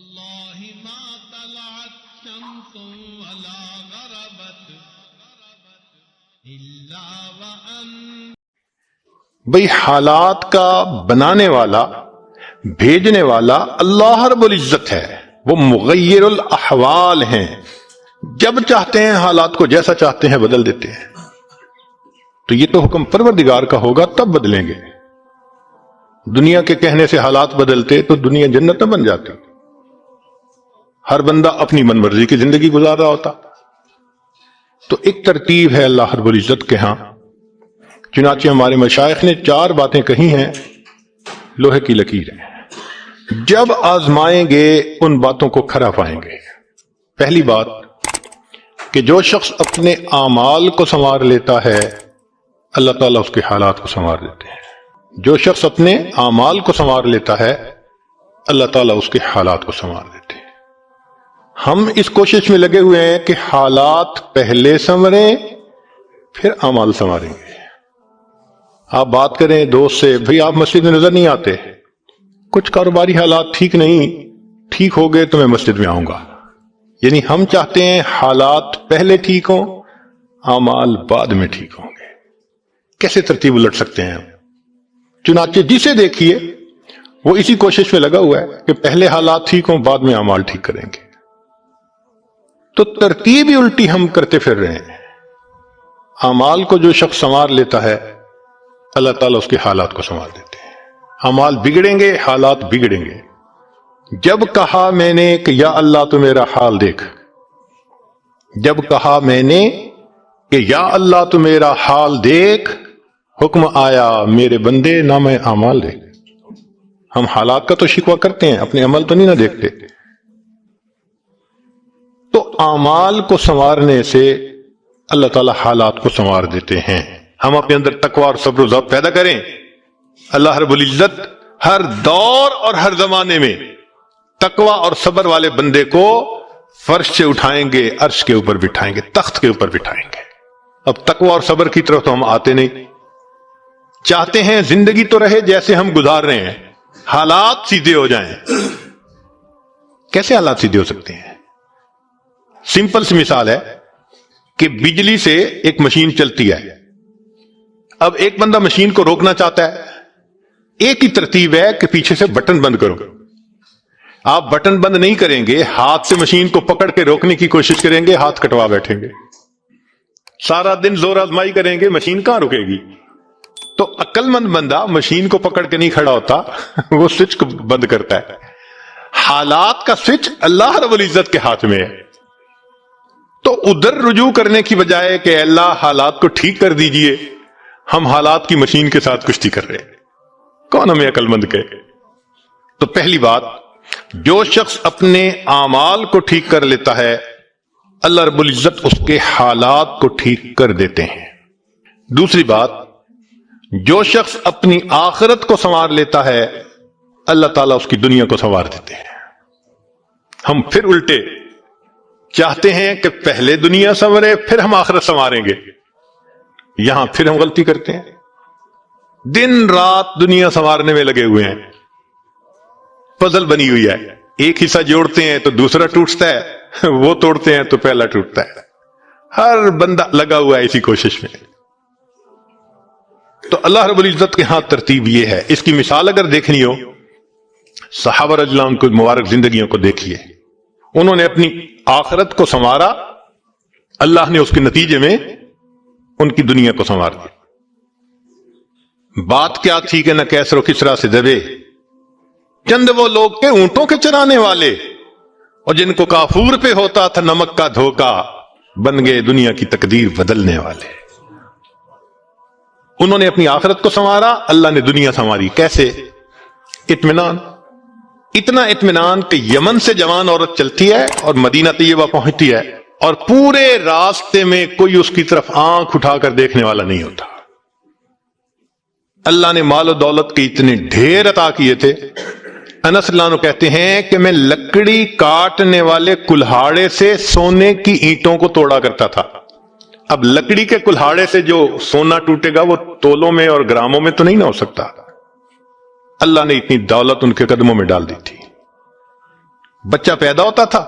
والله ما طلعت شمس ولا غربت إلا وأن بھئی حالات کا بنانے والا بھیجنے والا اللہ رب العزت ہے، وہ مغیر الاحوال ہیں، جب چاہتے ہیں حالات کو جیسا چاہتے ہیں بدل دیتے ہیں۔ تو یہ تو حکم پروردگار کا ہوگا تب بدلیں گے۔ دنیا کے کہنے سے حالات بدلتے تو دنیا جنت نہ بن جاتی، ہر بندہ اپنی من مرضی کی زندگی گزار رہا ہوتا۔ تو ایک ترتیب ہے اللہ رب العزت کے ہاں، چنانچہ ہمارے مشائخ نے 4 باتیں کہی ہیں، لوہے کی لکیر ہیں، جب آزمائیں گے ان باتوں کو کھرا پائیں گے۔ پہلی بات کہ جو شخص اپنے اعمال کو سنوار لیتا ہے اللہ تعالیٰ اس کے حالات کو سنوار دیتے ہیں۔ جو شخص اپنے اعمال کو سنوار لیتا ہے اللہ تعالیٰ اس کے حالات کو سنوار دیتے ہیں۔ ہم اس کوشش میں لگے ہوئے ہیں کہ حالات پہلے سنوریں پھر اعمال سنواریں گے۔ آپ بات کریں دوست سے، بھئی آپ مسجد میں نظر نہیں آتے، کچھ کاروباری حالات ٹھیک نہیں، ٹھیک ہو گئے تو میں مسجد میں آؤں گا۔ یعنی ہم چاہتے ہیں حالات پہلے ٹھیک ہوں، اعمال بعد میں ٹھیک ہوں گے۔ کیسے ترتیب الٹ سکتے ہیں ہم؟ چنانچہ جسے دیکھیے وہ اسی کوشش میں لگا ہوا ہے کہ پہلے حالات ٹھیک ہوں بعد میں اعمال ٹھیک کریں گے۔ تو ترتیب ہی الٹی ہم کرتے پھر رہے ہیں۔ اعمال کو جو شخص سنوار لیتا ہے اللہ تعالیٰ اس کے حالات کو سنوار دیتے ہیں۔ اعمال بگڑیں گے، حالات بگڑیں گے۔ جب کہا میں نے کہ یا اللہ تو میرا حال دیکھ، جب کہا میں نے کہ یا اللہ تو میرا حال دیکھ، حکم آیا میرے بندے نام اعمال دیکھ۔ ہم حالات کا تو شکوہ کرتے ہیں، اپنے عمل تو نہیں نہ دیکھتے۔ تو اعمال کو سنوارنے سے اللہ تعالیٰ حالات کو سنوار دیتے ہیں۔ ہم اپنے اندر تقوی اور صبر و ضبط پیدا کریں، اللہ رب العزت ہر دور اور ہر زمانے میں تقوی اور صبر والے بندے کو فرش سے اٹھائیں گے، عرش کے اوپر بٹھائیں گے، تخت کے اوپر بٹھائیں گے۔ اب تقوی اور صبر کی طرف تو ہم آتے نہیں، چاہتے ہیں زندگی تو رہے جیسے ہم گزار رہے ہیں، حالات سیدھے ہو جائیں۔ کیسے حالات سیدھے ہو سکتے ہیں؟ سمپل سی مثال ہے کہ بجلی سے ایک مشین چلتی ہے، اب ایک بندہ مشین کو روکنا چاہتا ہے، ایک ہی ترتیب ہے کہ پیچھے سے بٹن بند کرو۔ آپ بٹن بند نہیں کریں گے، ہاتھ سے مشین کو پکڑ کے روکنے کی کوشش کریں گے، ہاتھ کٹوا بیٹھیں گے، سارا دن زور آزمائی کریں گے، مشین کہاں رکے گی؟ تو عقل مند بندہ مشین کو پکڑ کے نہیں کھڑا ہوتا، وہ سوئچ کو بند کرتا ہے۔ حالات کا سوئچ اللہ رب العزت کے ہاتھ میں ہے۔ تو ادھر رجوع کرنے کی بجائے کہ اللہ حالات کو ٹھیک کر دیجئے، ہم حالات کی مشین کے ساتھ کشتی کر رہے ہیں۔ کون ہمیں عقل مند کہے؟ تو پہلی بات، جو شخص اپنے اعمال کو ٹھیک کر لیتا ہے اللہ رب العزت اس کے حالات کو ٹھیک کر دیتے ہیں۔ دوسری بات، جو شخص اپنی آخرت کو سنوار لیتا ہے اللہ تعالیٰ اس کی دنیا کو سنوار دیتے ہیں۔ ہم پھر الٹے چاہتے ہیں کہ پہلے دنیا سنورے پھر ہم آخرت سنواریں گے، یہاں پھر ہم غلطی کرتے ہیں، دن رات دنیا سنوارنے میں لگے ہوئے ہیں، پزل بنی ہوئی ہے، ایک حصہ جوڑتے ہیں تو دوسرا ٹوٹتا ہے، وہ توڑتے ہیں تو پہلا ٹوٹتا ہے، ہر بندہ لگا ہوا ہے اسی کوشش میں۔ تو اللہ رب العزت کے ہاں ترتیب یہ ہے۔ اس کی مثال اگر دیکھنی ہو، صحابہ رضی اللہ عنہ کی مبارک زندگیوں کو دیکھیے، انہوں نے اپنی آخرت کو سنوارا، اللہ نے اس کے نتیجے میں ان کی دنیا کو سنوار دیا۔ بات کیا تھی کہ نہ کیسر و کسرا سے دبے، چند وہ لوگ کے اونٹوں کے چرانے والے، اور جن کو کافور پہ ہوتا تھا نمک کا دھوکا، بن گئے دنیا کی تقدیر بدلنے والے۔ انہوں نے اپنی آخرت کو سنوارا، اللہ نے دنیا سنواری۔ کیسے؟ اطمینان، اتنا اطمینان کہ یمن سے جوان عورت چلتی ہے اور مدینہ طیبہ پہنچتی ہے اور پورے راستے میں کوئی اس کی طرف آنکھ اٹھا کر دیکھنے والا نہیں ہوتا۔ اللہ نے مال و دولت کے اتنے ڈھیر عطا کیے تھے، انس اللہ عنہ کہتے ہیں کہ میں لکڑی کاٹنے والے کلہاڑے سے سونے کی اینٹوں کو توڑا کرتا تھا۔ اب لکڑی کے کلہاڑے سے جو سونا ٹوٹے گا وہ تولوں میں اور گراموں میں تو نہیں نہ ہو سکتا۔ اللہ نے اتنی دولت ان کے قدموں میں ڈال دی تھی۔ بچہ پیدا ہوتا تھا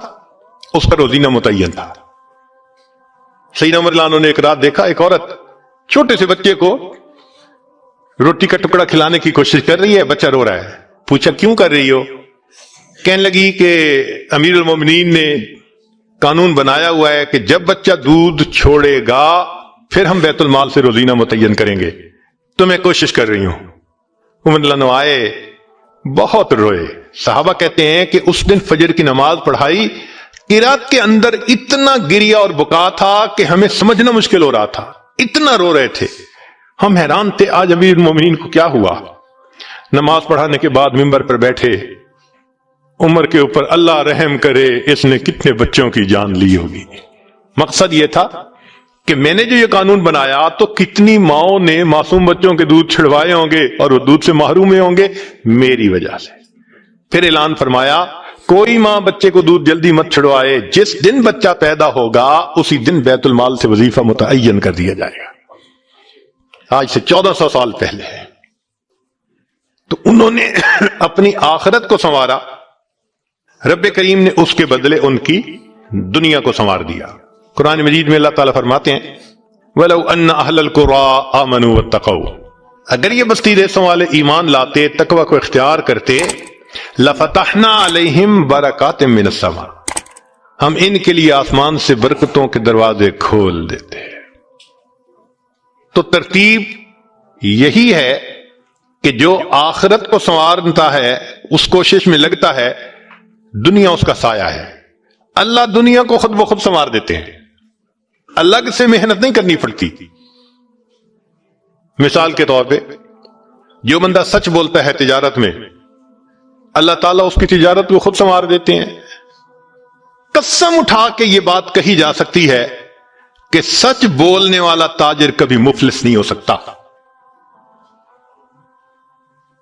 اس کا روزینہ متعین تھا. سیدنا عمر رضی اللہ عنہ نے ایک رات دیکھا ایک عورت چھوٹے سے بچے کو روٹی کا ٹکڑا کھلانے کی کوشش کر رہی ہے, بچہ رو رہا ہے. پوچھا کیوں کر رہی ہو؟ کہنے لگی کہ امیر المومنین نے قانون بنایا ہوا ہے کہ جب بچہ دودھ چھوڑے گا پھر ہم بیت المال سے روزینہ متعین کریں گے, تو میں کوشش کر رہی ہوں. عمر رضی اللہ عنہ آئے, بہت روئے. صحابہ کہتے ہیں کہ اس دن فجر کی نماز پڑھائی, قرات کے اندر اتنا گریا اور بکا تھا کہ ہمیں سمجھنا مشکل ہو رہا تھا, اتنا رو رہے تھے. ہم حیران تھے آج امیر المومنین کو کیا ہوا. نماز پڑھانے کے بعد ممبر پر بیٹھے, عمر کے اوپر اللہ رحم کرے اس نے کتنے بچوں کی جان لی ہوگی. مقصد یہ تھا کہ میں نے جو یہ قانون بنایا تو کتنی ماؤں نے معصوم بچوں کے دودھ چھڑوائے ہوں گے اور وہ دودھ سے محروم ہوں گے میری وجہ سے. پھر اعلان فرمایا کوئی ماں بچے کو دودھ جلدی مت چھڑوائے, جس دن بچہ پیدا ہوگا اسی دن بیت المال سے وظیفہ متعین کر دیا جائے گا. آج سے 1400 سال پہلے ہے. تو انہوں نے اپنی آخرت کو سنوارا, رب کریم نے اس کے بدلے ان کی دنیا کو سنوار دیا. قرآن مجید میں اللہ تعالیٰ فرماتے ہیں وَلَوْ أَنَّ أَهْلَ الْقُرَىٰ آمَنُوا وَاتَّقَوْا, اگر یہ بستی دیسوں والے ایمان لاتے, تقوی کو اختیار کرتے, لَفَتَحْنَا عَلَيْهِمْ بَرَكَاتٍ مِّنَ السَّمَاءِ, ہم ان کے لیے آسمان سے برکتوں کے دروازے کھول دیتے. تو ترتیب یہی ہے کہ جو آخرت کو سنوارتا ہے اس کوشش میں لگتا ہے, دنیا اس کا سایہ ہے. اللہ دنیا کو خود بخود سنوار دیتے ہیں, الگ سے محنت نہیں کرنی پڑتی. مثال کے طور پہ جو بندہ سچ بولتا ہے تجارت میں, اللہ تعالیٰ اس کی تجارت کو خود سنوار دیتے ہیں. قسم اٹھا کے یہ بات کہی جا سکتی ہے کہ سچ بولنے والا تاجر کبھی مفلس نہیں ہو سکتا.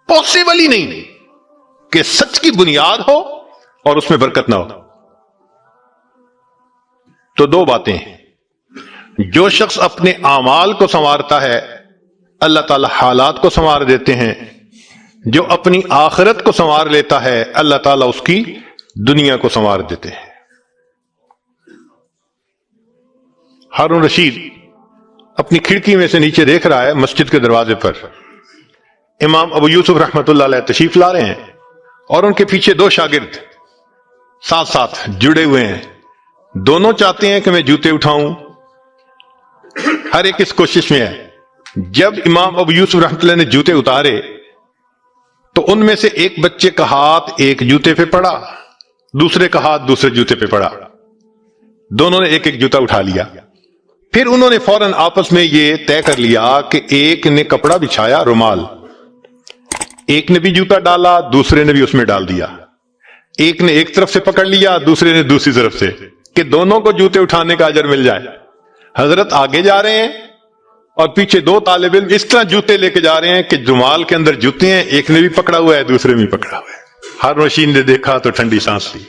پاسبل ہی نہیں کہ سچ کی بنیاد ہو اور اس میں برکت نہ ہو. تو دو باتیں ہیں, جو شخص اپنے اعمال کو سنوارتا ہے اللہ تعالی حالات کو سنوار دیتے ہیں, جو اپنی آخرت کو سنوار لیتا ہے اللہ تعالیٰ اس کی دنیا کو سنوار دیتے ہیں. ہارون رشید اپنی کھڑکی میں سے نیچے دیکھ رہا ہے, مسجد کے دروازے پر امام ابو یوسف رحمت اللہ علیہ تشریف لا رہے ہیں اور ان کے پیچھے دو شاگرد ساتھ ساتھ جڑے ہوئے ہیں. دونوں چاہتے ہیں کہ میں جوتے اٹھاؤں, ہر ایک اس کوشش میں ہے. جب امام ابو یوسف رحمت اللہ نے جوتے اتارے تو ان میں سے ایک بچے کا ہاتھ ایک جوتے پہ پڑا, دوسرے کا ہاتھ دوسرے جوتے پہ پڑا. دونوں نے ایک ایک جوتا اٹھا لیا. پھر انہوں نے فوراً آپس میں یہ طے کر لیا کہ ایک نے کپڑا بچھایا رومال, ایک نے بھی جوتا ڈالا, دوسرے نے بھی اس میں ڈال دیا. ایک نے ایک طرف سے پکڑ لیا, دوسرے نے دوسری طرف سے, کہ دونوں کو جوتے اٹھانے کا اجر مل جائے. حضرت آگے جا رہے ہیں اور پیچھے دو طالب علم اس طرح جوتے لے کے جا رہے ہیں کہ رومال کے اندر جوتے ہیں, ایک نے بھی پکڑا ہوا ہے دوسرے میں بھی پکڑا ہوا ہے. ہارون رشید نے دیکھا تو ٹھنڈی سانس لی.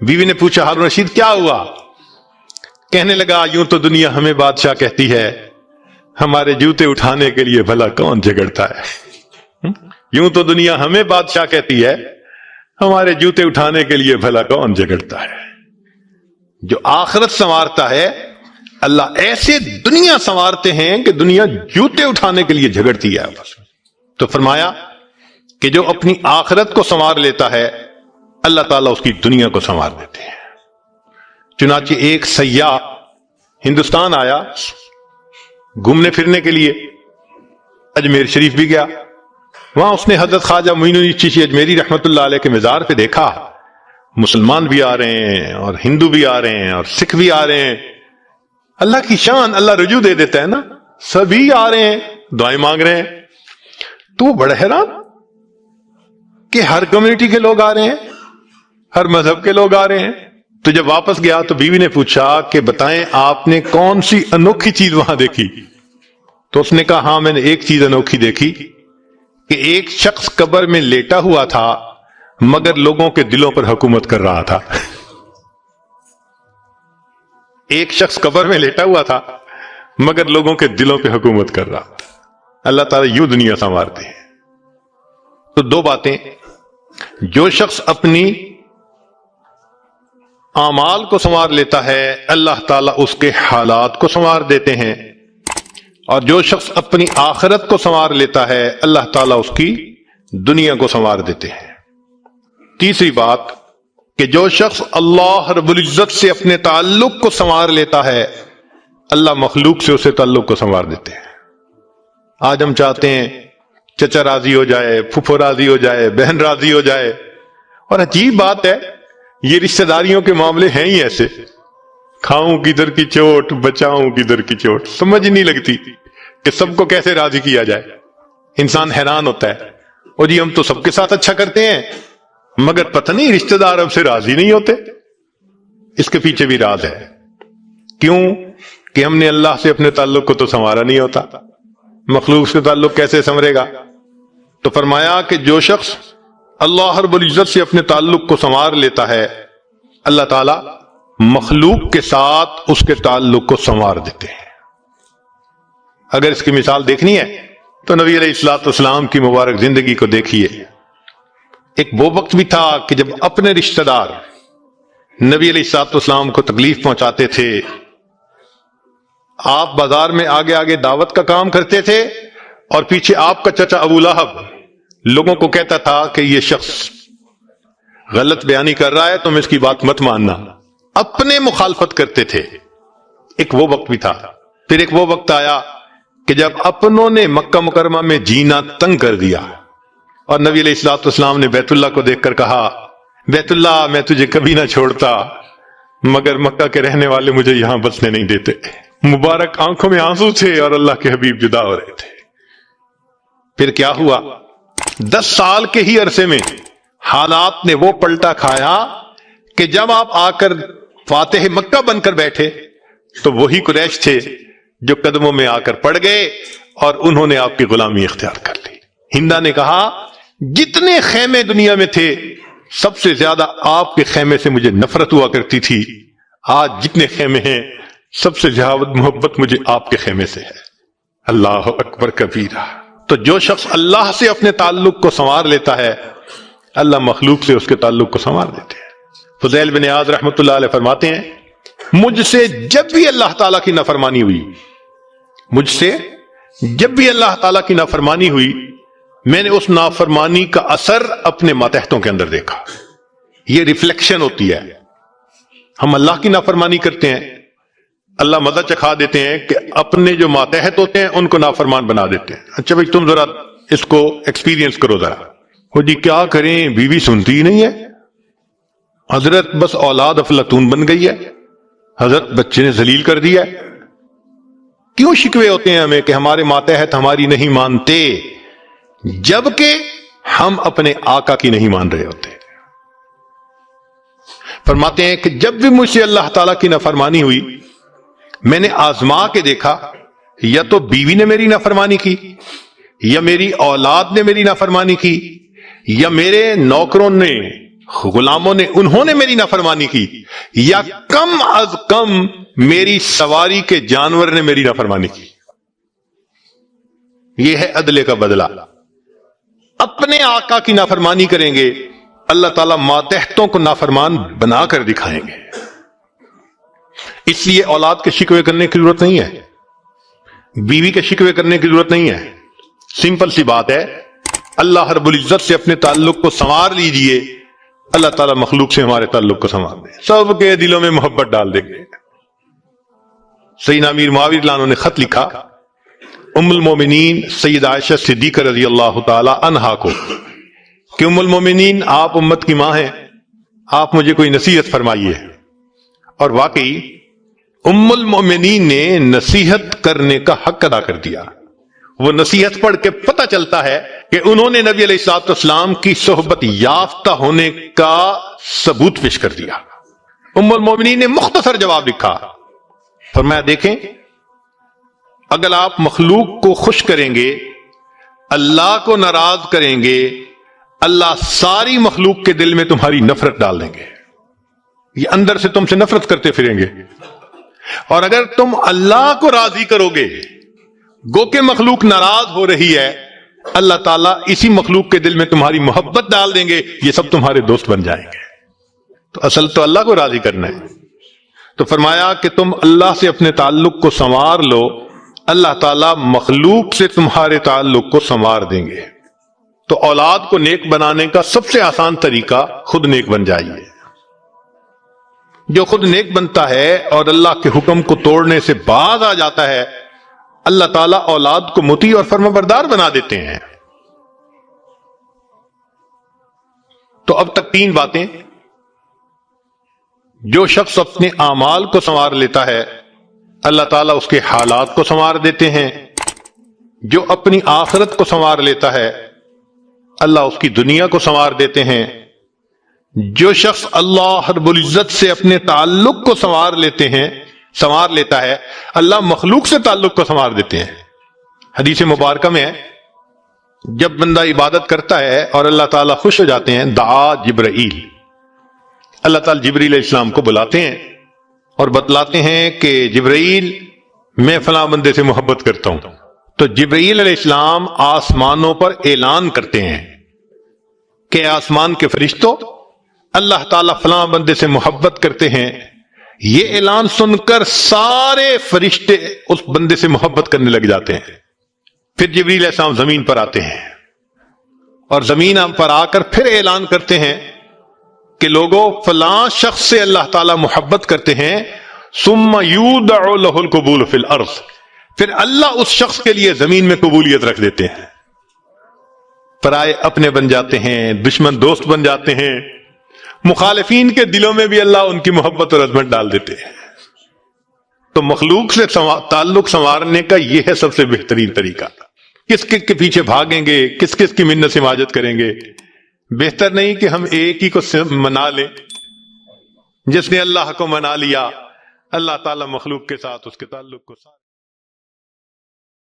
بیوی نے پوچھا ہارون رشید کیا ہوا؟ کہنے لگا یوں تو دنیا ہمیں بادشاہ کہتی ہے, ہمارے جوتے اٹھانے کے لیے بھلا کون جھگڑتا ہے. یوں تو دنیا ہمیں بادشاہ کہتی ہے, ہمارے جوتے اٹھانے کے لیے بھلا کون جھگڑتا ہے. جو آخرت سنوارتا ہے اللہ ایسے دنیا سنوارتے ہیں کہ دنیا جوتے اٹھانے کے لیے جھگڑتی ہے آپس میں. تو فرمایا کہ جو اپنی آخرت کو سنوار لیتا ہے اللہ تعالیٰ اس کی دنیا کو سنوار دیتے ہیں. چنانچہ ایک سیاح ہندوستان آیا گھومنے پھرنے کے لیے, اجمیر شریف بھی گیا. وہاں اس نے حضرت خواجہ معین الدین چشتی اجمیری رحمت اللہ علیہ کے مزار پہ دیکھا مسلمان بھی آ رہے ہیں اور ہندو بھی آ رہے ہیں اور سکھ بھی آ رہے ہیں. اللہ کی شان, اللہ رجوع دے دیتا ہے نا, سبھی آ رہے ہیں دعائیں مانگ رہے ہیں. تو بڑا حیران کہ ہر کمیونٹی کے لوگ آ رہے ہیں, ہر مذہب کے لوگ آ رہے ہیں. تو جب واپس گیا تو بیوی نے پوچھا کہ بتائیں آپ نے کون سی انوکھی چیز وہاں دیکھی؟ تو اس نے کہا ہاں میں نے ایک چیز انوکھی دیکھی کہ ایک شخص قبر میں لیٹا ہوا تھا مگر لوگوں کے دلوں پر حکومت کر رہا تھا. ایک شخص قبر میں لیٹا ہوا تھا مگر لوگوں کے دلوں پہ حکومت کر رہا تھا. اللہ تعالیٰ یوں دنیا سنوارتے ہیں. تو دو باتیں, جو شخص اپنی اعمال کو سنوار لیتا ہے اللہ تعالیٰ اس کے حالات کو سنوار دیتے ہیں، اور جو شخص اپنی آخرت کو سنوار لیتا ہے اللہ تعالیٰ اس کی دنیا کو سنوار دیتے ہیں۔ تیسری بات کہ جو شخص اللہ رب العزت سے اپنے تعلق کو سنوار لیتا ہے اللہ مخلوق سے اسے تعلق کو سنوار دیتے ہیں۔ آج ہم چاہتے ہیں چچا راضی ہو جائے، پھپھو راضی ہو جائے، بہن راضی ہو جائے، اور عجیب بات ہے یہ رشتہ داریوں کے معاملے ہیں ہی ایسے، کھاؤں کدھر کی چوٹ بچاؤں کدھر کی چوٹ، سمجھ نہیں لگتی کہ سب کو کیسے راضی کیا جائے۔ انسان حیران ہوتا ہے، اور جی ہم تو سب کے ساتھ اچھا کرتے ہیں مگر پتہ نہیں رشتہ دار اب سے راضی نہیں ہوتے۔ اس کے پیچھے بھی راز ہے، کیوں کہ ہم نے اللہ سے اپنے تعلق کو تو سنوارا نہیں ہوتا، مخلوق سے تعلق کیسے سنورے گا؟ تو فرمایا کہ جو شخص اللہ رب العزت سے اپنے تعلق کو سنوار لیتا ہے اللہ تعالی مخلوق کے ساتھ اس کے تعلق کو سنوار دیتے ہیں۔ اگر اس کی مثال دیکھنی ہے تو نبی علیہ الصلوۃ والسلام کی مبارک زندگی کو دیکھیے۔ ایک وہ وقت بھی تھا کہ جب اپنے رشتہ دار نبی علیہ الصلوۃ والسلام کو تکلیف پہنچاتے تھے، آپ بازار میں آگے آگے دعوت کا کام کرتے تھے اور پیچھے آپ کا چچا ابو لہب لوگوں کو کہتا تھا کہ یہ شخص غلط بیانی کر رہا ہے، تم اس کی بات مت ماننا، اپنے مخالفت کرتے تھے۔ ایک وہ وقت بھی تھا، پھر ایک وہ وقت آیا کہ جب اپنوں نے مکہ مکرمہ میں جینا تنگ کر دیا اور نبی علیہ الصلوۃ والسلام نے بیت اللہ کو دیکھ کر کہا بیت اللہ میں تجھے کبھی نہ چھوڑتا مگر مکہ کے رہنے والے مجھے یہاں بسنے نہیں دیتے۔ مبارک آنکھوں میں آنسو تھے اور اللہ کے حبیب جدا ہو رہے تھے۔ پھر کیا ہوا؟ 10 سال کے ہی عرصے میں حالات نے وہ پلٹا کھایا کہ جب آپ آ کر فاتح مکہ بن کر بیٹھے تو وہی قریش تھے جو قدموں میں آ کر پڑ گئے اور انہوں نے آپ کی غلامی اختیار کر لی۔ ہندا نے کہا جتنے خیمے دنیا میں تھے سب سے زیادہ آپ کے خیمے سے مجھے نفرت ہوا کرتی تھی، آج جتنے خیمے ہیں سب سے زیادہ محبت مجھے آپ کے خیمے سے ہے۔ اللہ اکبر کبیرہ۔ تو جو شخص اللہ سے اپنے تعلق کو سنوار لیتا ہے اللہ مخلوق سے اس کے تعلق کو سنوار دیتے ہیں۔ فضیل بن عیاض رحمۃ اللہ علیہ فرماتے ہیں مجھ سے جب بھی اللہ تعالیٰ کی نافرمانی ہوئی، مجھ سے جب بھی اللہ تعالیٰ کی نافرمانی ہوئی میں نے اس نافرمانی کا اثر اپنے ماتحتوں کے اندر دیکھا۔ یہ ریفلیکشن ہوتی ہے، ہم اللہ کی نافرمانی کرتے ہیں، اللہ مزہ چکھا دیتے ہیں کہ اپنے جو ماتحت ہوتے ہیں ان کو نافرمان بنا دیتے ہیں۔ اچھا بھائی تم ذرا اس کو ایکسپیرینس کرو ذرا، وہ جی کیا کریں بیوی سنتی ہی نہیں ہے، حضرت بس اولاد افلاطون بن گئی ہے، حضرت بچے نے ذلیل کر دیا ہے۔ کیوں شکوے ہوتے ہیں ہمیں کہ ہمارے ماتحت ہماری نہیں مانتے جبکہ ہم اپنے آقا کی نہیں مان رہے ہوتے؟ فرماتے ہیں کہ جب بھی مجھ سے اللہ تعالیٰ کی نافرمانی ہوئی میں نے آزما کے دیکھا یا تو بیوی نے میری نافرمانی کی یا میری اولاد نے میری نافرمانی کی یا میرے نوکروں نے غلاموں نے انہوں نے میری نافرمانی کی یا کم از کم میری سواری کے جانور نے میری نافرمانی کی۔ یہ ہے عدل کا بدلہ۔ اپنے آقا کی نافرمانی کریں گے اللہ تعالیٰ ماتحتوں کو نافرمان بنا کر دکھائیں گے۔ اس لیے اولاد کے شکوے کرنے کی ضرورت نہیں ہے، بیوی کے شکوے کرنے کی ضرورت نہیں ہے، سمپل سی بات ہے اللہ رب العزت سے اپنے تعلق کو سنوار لیجئے، اللہ تعالیٰ مخلوق سے ہمارے تعلق کو سنوار دے، سب کے دلوں میں محبت ڈال دیں گے۔ سیدنا امیر معاویہ رضی اللہ عنہ نے خط لکھا ام المومنین سید عائشہ صدیقہ رضی اللہ تعالی عنہا کو کہ ام المومنین آپ امت کی ماں ہیں، آپ مجھے کوئی نصیحت فرمائیے۔ اور واقعی ام المومنین نے نصیحت کرنے کا حق ادا کر دیا۔ وہ نصیحت پڑھ کے پتہ چلتا ہے کہ انہوں نے نبی علیہ الصلوۃ والسلام کی صحبت یافتہ ہونے کا ثبوت پیش کر دیا۔ ام المومنین نے مختصر جواب لکھا، فرمایا دیکھیں اگر آپ مخلوق کو خوش کریں گے اللہ کو ناراض کریں گے اللہ ساری مخلوق کے دل میں تمہاری نفرت ڈال دیں گے، یہ اندر سے تم سے نفرت کرتے پھریں گے، اور اگر تم اللہ کو راضی کرو گے گو کہ مخلوق ناراض ہو رہی ہے اللہ تعالیٰ اسی مخلوق کے دل میں تمہاری محبت ڈال دیں گے، یہ سب تمہارے دوست بن جائیں گے۔ تو اصل تو اللہ کو راضی کرنا ہے. تو فرمایا کہ تم اللہ سے اپنے تعلق کو سنوار لو، اللہ تعالیٰ مخلوق سے تمہارے تعلق کو سنوار دیں گے. تو اولاد کو نیک بنانے کا سب سے آسان طریقہ خود نیک بن جائیے. جو خود نیک بنتا ہے اور اللہ کے حکم کو توڑنے سے باز آ جاتا ہے، اللہ تعالیٰ اولاد کو مطیع اور فرمانبردار بنا دیتے ہیں. تو اب تک 3 باتیں. جو شخص اپنے اعمال کو سنوار لیتا ہے، اللہ تعالیٰ اس کے حالات کو سنوار دیتے ہیں. جو اپنی آخرت کو سنوار لیتا ہے، اللہ اس کی دنیا کو سنوار دیتے ہیں. جو شخص اللہ رب العزت سے اپنے تعلق کو سنوار لیتا ہے، اللہ مخلوق سے تعلق کو سنوار دیتے ہیں. حدیث مبارکہ میں ہے، جب بندہ عبادت کرتا ہے اور اللہ تعالیٰ خوش ہو جاتے ہیں، دعا جبرائیل، اللہ تعالیٰ جبرائیل علیہ السلام کو بلاتے ہیں اور بتلاتے ہیں کہ جبرائیل میں فلاں بندے سے محبت کرتا ہوں. تو جبرائیل علیہ السلام آسمانوں پر اعلان کرتے ہیں کہ آسمان کے فرشتوں، اللہ تعالیٰ فلاں بندے سے محبت کرتے ہیں. یہ اعلان سن کر سارے فرشتے اس بندے سے محبت کرنے لگ جاتے ہیں. پھر جبرائیل علیہ السلام زمین پر آتے ہیں اور زمین پر آ کر پھر اعلان کرتے ہیں کہ لوگوں، فلاں شخص سے اللہ تعالیٰ محبت کرتے ہیں. ثم یودع لہ القبول فی الارض، پھر اللہ اس شخص کے لیے زمین میں قبولیت رکھ دیتے ہیں. پرائے اپنے بن جاتے ہیں، دشمن دوست بن جاتے ہیں، مخالفین کے دلوں میں بھی اللہ ان کی محبت اور عظمت ڈال دیتے ہیں. تو مخلوق سے تعلق سنوارنے کا یہ ہے سب سے بہترین طریقہ. کس کے پیچھے بھاگیں گے، کس کی منت سماجت کریں گے؟ بہتر نہیں کہ ہم ایک ہی کو منا لیں. جس نے اللہ کو منا لیا، اللہ تعالیٰ مخلوق کے ساتھ اس کے تعلق کو